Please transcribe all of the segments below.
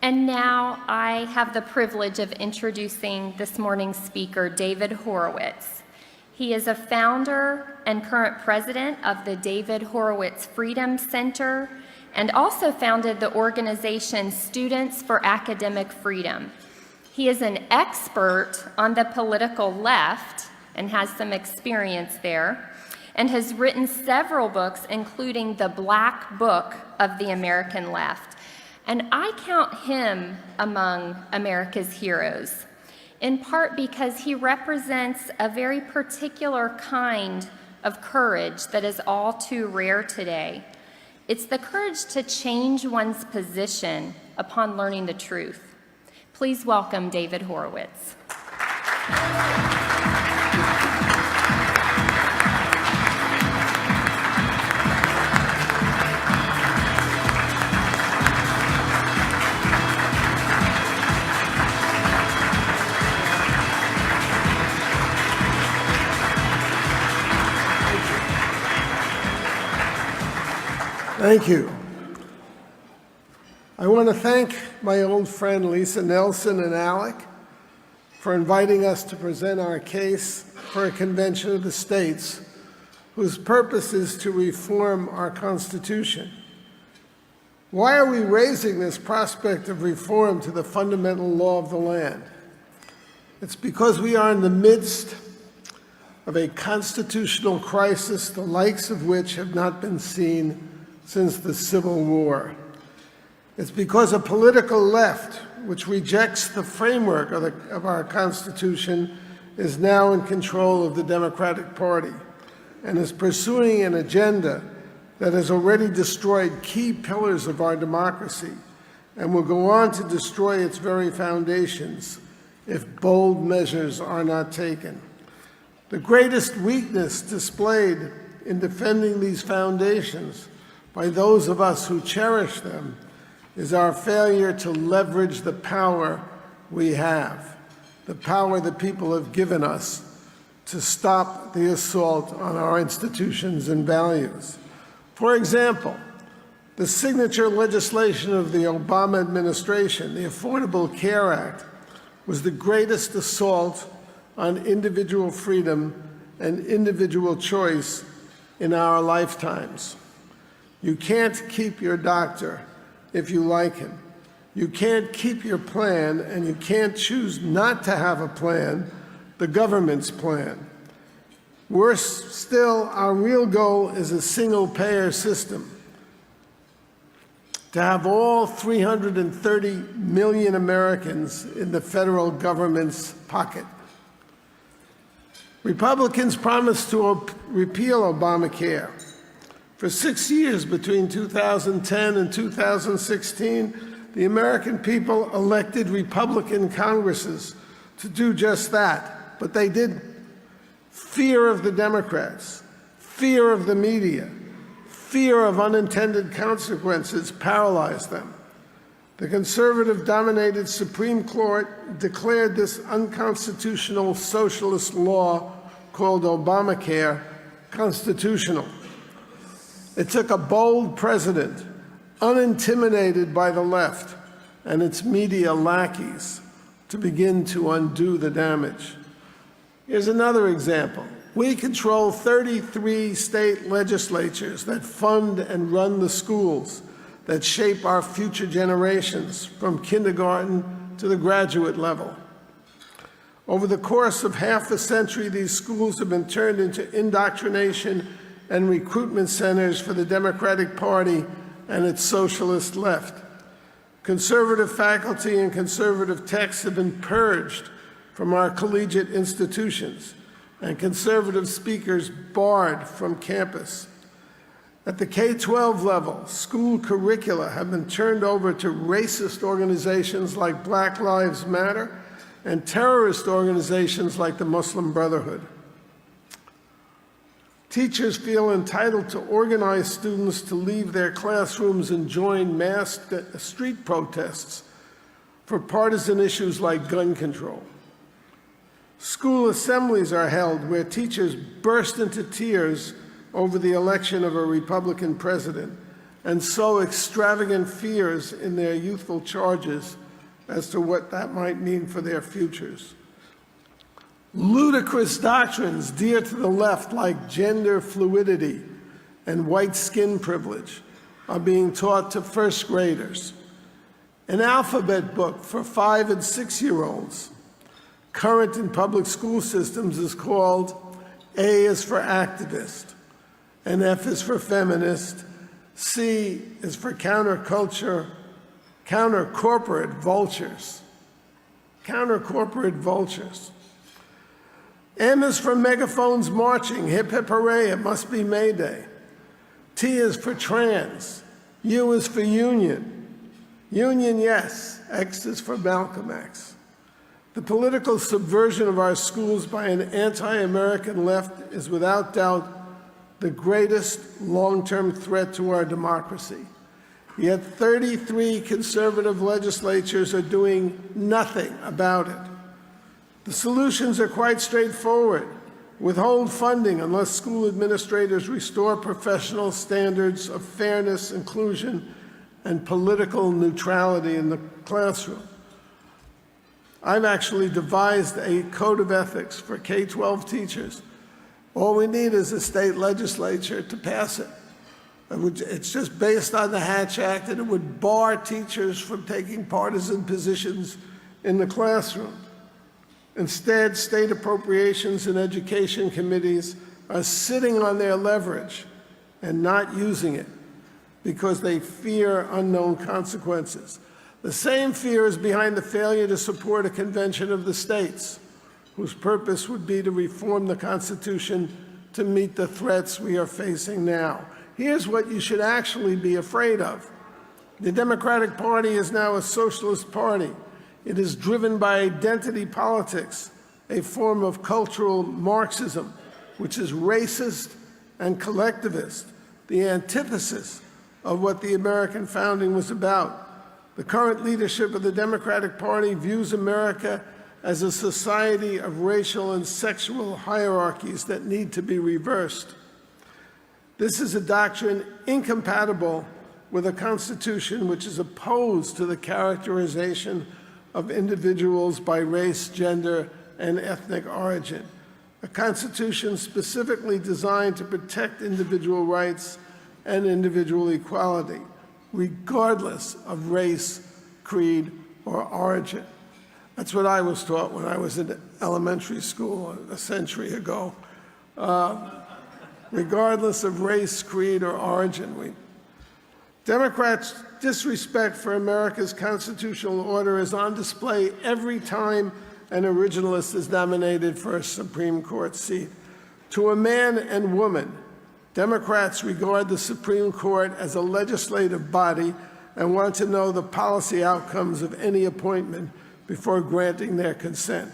And now I have the privilege of introducing this morning's speaker, David Horowitz. He is a founder and current president of the David Horowitz Freedom Center and also founded the organization Students for Academic Freedom. He is an expert on the political left and has some experience there, and has written several books, including The Black Book of the American Left. And I count him among America's heroes, in part because he represents a very particular kind of courage that is all too rare today. It's the courage to change one's position upon learning the truth. Please welcome David Horowitz. Thank you. I want to thank my old friend Lisa Nelson and ALEC for inviting us to present our case for a convention of the states whose purpose is to reform our Constitution. Why are we raising this prospect of reform to the fundamental law of the land? It's because we are in the midst of a constitutional crisis, the likes of which have not been seen since the Civil War. It's because a political left, which rejects the framework of our Constitution, is now in control of the Democratic Party and is pursuing an agenda that has already destroyed key pillars of our democracy and will go on to destroy its very foundations if bold measures are not taken. The greatest weakness displayed in defending these foundations by those of us who cherish them is our failure to leverage the power we have, the power that people have given us to stop the assault on our institutions and values. For example, the signature legislation of the Obama administration, the Affordable Care Act, was the greatest assault on individual freedom and individual choice in our lifetimes. You can't keep your doctor if you like him. You can't keep your plan, and you can't choose not to have a plan, the government's plan. Worse still, our real goal is a single-payer system. To have all 330 million Americans in the federal government's pocket. Republicans promised to repeal Obamacare. For 6 years between 2010 and 2016, the American people elected Republican Congresses to do just that, but they didn't. Fear of the Democrats, fear of the media, fear of unintended consequences paralyzed them. The conservative-dominated Supreme Court declared this unconstitutional socialist law called Obamacare constitutional. It took a bold president, unintimidated by the left and its media lackeys, to begin to undo the damage. Here's another example. We control 33 state legislatures that fund and run the schools that shape our future generations from kindergarten to the graduate level. Over the course of half a century, these schools have been turned into indoctrination and recruitment centers for the Democratic Party and its socialist left. Conservative faculty and conservative texts have been purged from our collegiate institutions, and conservative speakers barred from campus. At the K-12 level, school curricula have been turned over to racist organizations like Black Lives Matter and terrorist organizations like the Muslim Brotherhood. Teachers feel entitled to organize students to leave their classrooms and join mass street protests for partisan issues like gun control. School assemblies are held where teachers burst into tears over the election of a Republican president, and sow extravagant fears in their youthful charges as to what that might mean for their futures. Ludicrous doctrines dear to the left, like gender fluidity and white skin privilege, are being taught to first graders. An alphabet book for 5- and 6-year-olds, current in public school systems, is called A is for activist, and F is for feminist, C is for counterculture, counter-corporate vultures. Counter-corporate vultures. M is for megaphones marching, hip hip hooray, it must be May Day. T is for trans. U is for union. Union, yes. X is for Malcolm X. The political subversion of our schools by an anti-American left is without doubt the greatest long-term threat to our democracy. Yet 33 conservative legislatures are doing nothing about it. The solutions are quite straightforward. Withhold funding unless school administrators restore professional standards of fairness, inclusion, and political neutrality in the classroom. I've actually devised a code of ethics for K-12 teachers. All we need is a state legislature to pass it. It's just based on the Hatch Act, and it would bar teachers from taking partisan positions in the classroom. Instead, state appropriations and education committees are sitting on their leverage and not using it because they fear unknown consequences. The same fear is behind the failure to support a convention of the states, whose purpose would be to reform the Constitution to meet the threats we are facing now. Here's what you should actually be afraid of. The Democratic Party is now a socialist party. It is driven by identity politics, a form of cultural Marxism, which is racist and collectivist, the antithesis of what the American founding was about. The current leadership of the Democratic Party views America as a society of racial and sexual hierarchies that need to be reversed. This is a doctrine incompatible with a constitution which is opposed to the characterization of individuals by race, gender, and ethnic origin. A constitution specifically designed to protect individual rights and individual equality, regardless of race, creed, or origin. That's what I was taught when I was in elementary school a century ago. Regardless of race, creed, or origin. Democrats' disrespect for America's constitutional order is on display every time an originalist is nominated for a Supreme Court seat. To a man and woman, Democrats regard the Supreme Court as a legislative body and want to know the policy outcomes of any appointment before granting their consent.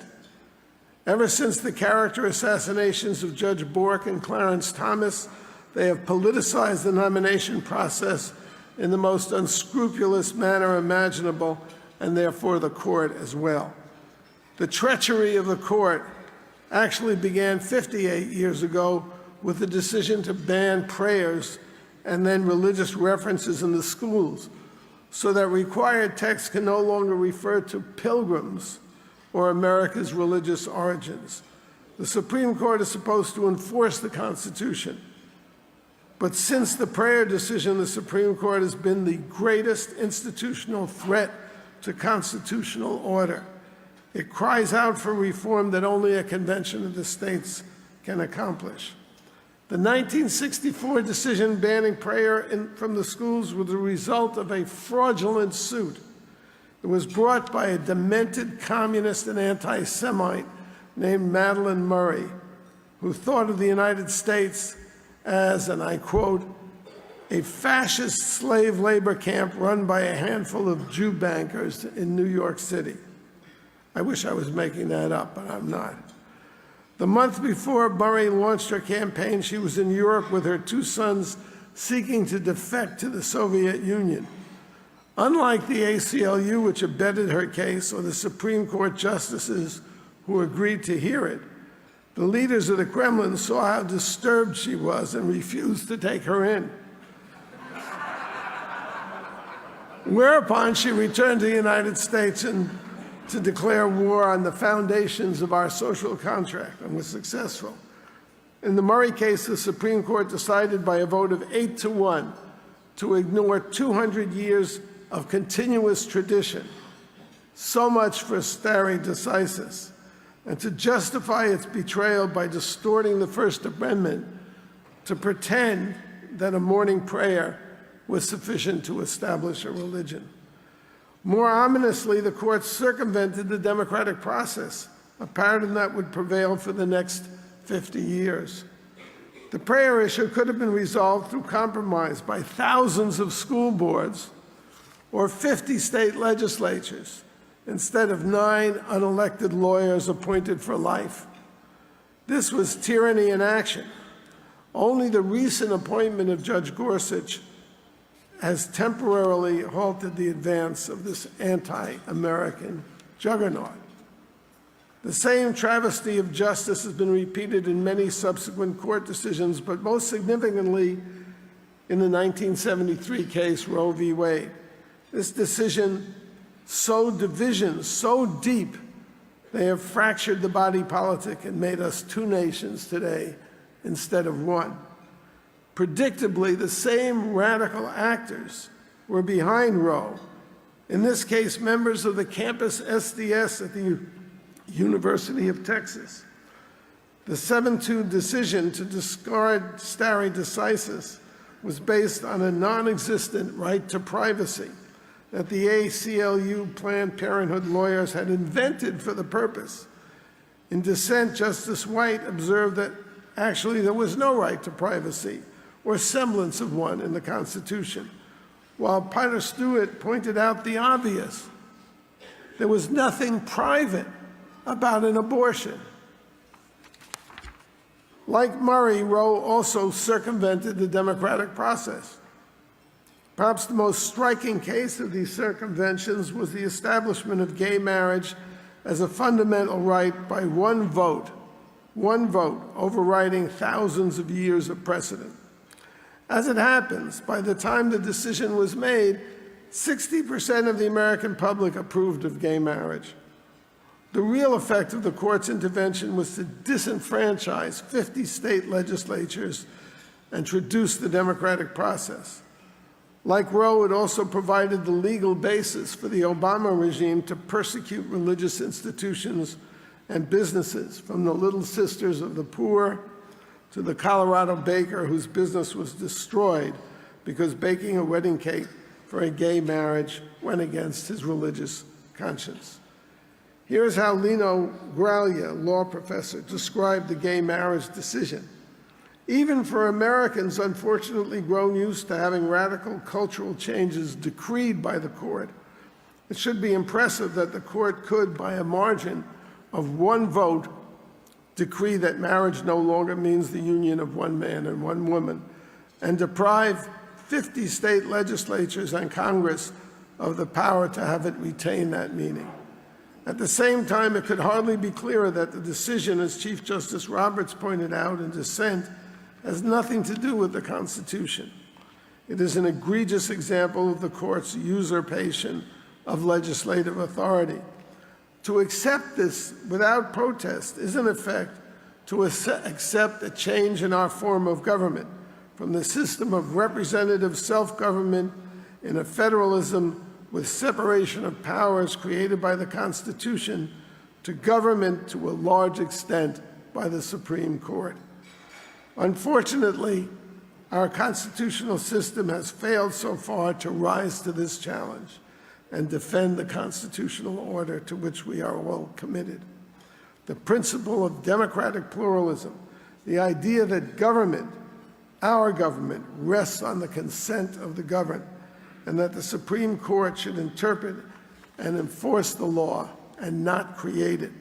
Ever since the character assassinations of Judge Bork and Clarence Thomas, they have politicized the nomination process in the most unscrupulous manner imaginable, and therefore the court as well. The treachery of the court actually began 58 years ago with the decision to ban prayers and then religious references in the schools, so that required texts can no longer refer to pilgrims or America's religious origins. The Supreme Court is supposed to enforce the Constitution. But since the prayer decision, the Supreme Court has been the greatest institutional threat to constitutional order. It cries out for reform that only a convention of the states can accomplish. The 1964 decision banning prayer from the schools was the result of a fraudulent suit. It was brought by a demented communist and anti-Semite named Madeleine Murray, who thought of the United States as, and I quote, a fascist slave labor camp run by a handful of Jew bankers in New York City. I wish I was making that up, but I'm not. The month before Murray launched her campaign, she was in Europe with her 2 sons seeking to defect to the Soviet Union. Unlike the ACLU, which abetted her case, or the Supreme Court justices who agreed to hear it, the leaders of the Kremlin saw how disturbed she was and refused to take her in. Whereupon she returned to the United States and to declare war on the foundations of our social contract, and was successful. In the Murray case, the Supreme Court decided by a vote of 8-1 to ignore 200 years of continuous tradition. So much for stare decisis, and to justify its betrayal by distorting the First Amendment to pretend that a morning prayer was sufficient to establish a religion. More ominously, the court circumvented the democratic process, a pattern that would prevail for the next 50 years. The prayer issue could have been resolved through compromise by thousands of school boards or 50 state legislatures, instead of 9 unelected lawyers appointed for life. This was tyranny in action. Only the recent appointment of Judge Gorsuch has temporarily halted the advance of this anti-American juggernaut. The same travesty of justice has been repeated in many subsequent court decisions, but most significantly in the 1973 case Roe v. Wade. This decision sowed divisions so deep they have fractured the body politic and made us 2 nations today instead of 1. Predictably, the same radical actors were behind Roe. In this case, members of the campus SDS at the University of Texas. The 7-2 decision to discard stare decisis was based on a non-existent right to privacy that the ACLU Planned Parenthood lawyers had invented for the purpose. In dissent, Justice White observed that actually there was no right to privacy or semblance of one in the Constitution, while Potter Stewart pointed out the obvious. There was nothing private about an abortion. Like Murray, Roe also circumvented the democratic process. Perhaps the most striking case of these circumventions was the establishment of gay marriage as a fundamental right by one vote overriding thousands of years of precedent. As it happens, by the time the decision was made, 60% of the American public approved of gay marriage. The real effect of the court's intervention was to disenfranchise 50 state legislatures and traduce the democratic process. Like Roe, it also provided the legal basis for the Obama regime to persecute religious institutions and businesses, from the Little Sisters of the Poor to the Colorado baker whose business was destroyed because baking a wedding cake for a gay marriage went against his religious conscience. Here's how Lino Graglia, law professor, described the gay marriage decision. Even for Americans unfortunately grown used to having radical cultural changes decreed by the court, it should be impressive that the court could, by a margin of 1 vote, decree that marriage no longer means the union of 1 man and 1 woman, and deprive 50 state legislatures and Congress of the power to have it retain that meaning. At the same time, it could hardly be clearer that the decision, as Chief Justice Roberts pointed out in dissent, has nothing to do with the Constitution. It is an egregious example of the court's usurpation of legislative authority. To accept this without protest is, in effect, to accept a change in our form of government, from the system of representative self-government in a federalism with separation of powers created by the Constitution to government to a large extent by the Supreme Court. Unfortunately, our constitutional system has failed so far to rise to this challenge and defend the constitutional order to which we are all committed. The principle of democratic pluralism, the idea that government, our government, rests on the consent of the governed, and that the Supreme Court should interpret and enforce the law and not create it.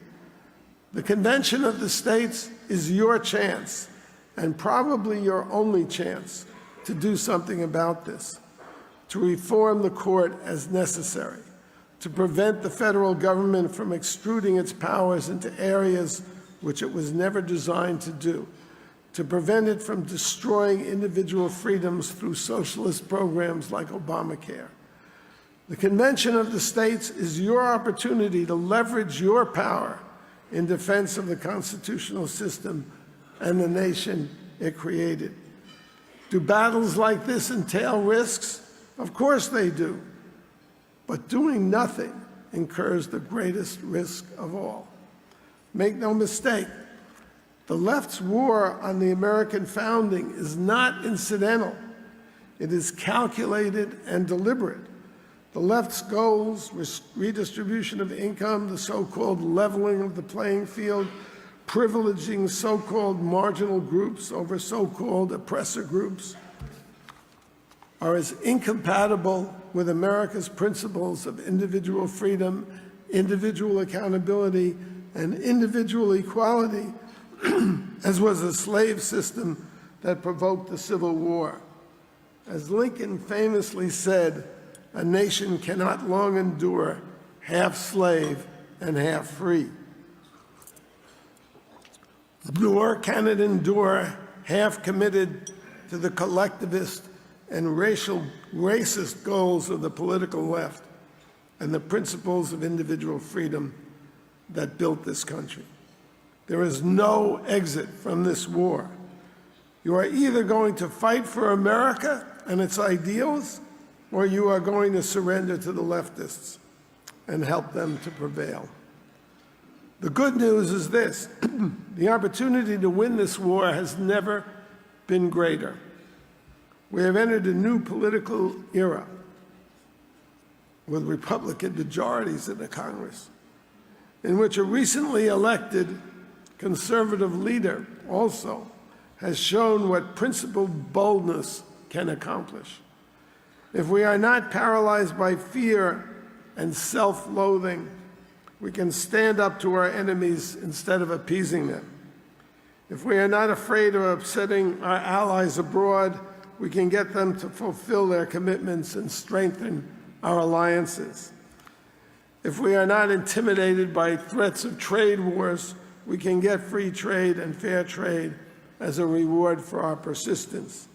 The Convention of the States is your chance, and probably your only chance, to do something about this, to reform the court as necessary, to prevent the federal government from extruding its powers into areas which it was never designed to do, to prevent it from destroying individual freedoms through socialist programs like Obamacare, The Convention of the States is your opportunity to leverage your power in defense of the constitutional system and the nation it created. Do battles like this entail risks? Of course they do. But doing nothing incurs the greatest risk of all. Make no mistake, the left's war on the American founding is not incidental. It is calculated and deliberate. The left's goals, redistribution of income, the so-called leveling of the playing field, privileging so-called marginal groups over so-called oppressor groups, are as incompatible with America's principles of individual freedom, individual accountability, and individual equality as was the slave system that provoked the Civil War. As Lincoln famously said, a nation cannot long endure half slave and half free. Nor can it endure half committed to the collectivist and racist goals of the political left and the principles of individual freedom that built this country. There is no exit from this war. You are either going to fight for America and its ideals, or you are going to surrender to the leftists and help them to prevail. The good news is this: the opportunity to win this war has never been greater. We have entered a new political era with Republican majorities in the Congress, in which a recently elected conservative leader also has shown what principled boldness can accomplish. If we are not paralyzed by fear and self-loathing, we can stand up to our enemies instead of appeasing them. If we are not afraid of upsetting our allies abroad, we can get them to fulfill their commitments and strengthen our alliances. If we are not intimidated by threats of trade wars, we can get free trade and fair trade as a reward for our persistence.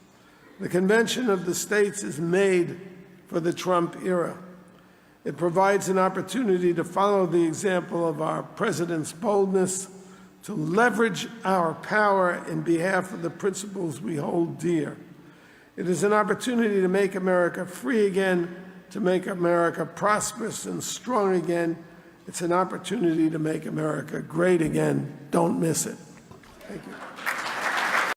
The Convention of the States is made for the Trump era. It provides an opportunity to follow the example of our president's boldness, to leverage our power in behalf of the principles we hold dear. It is an opportunity to make America free again, to make America prosperous and strong again. It's an opportunity to make America great again. Don't miss it. Thank you.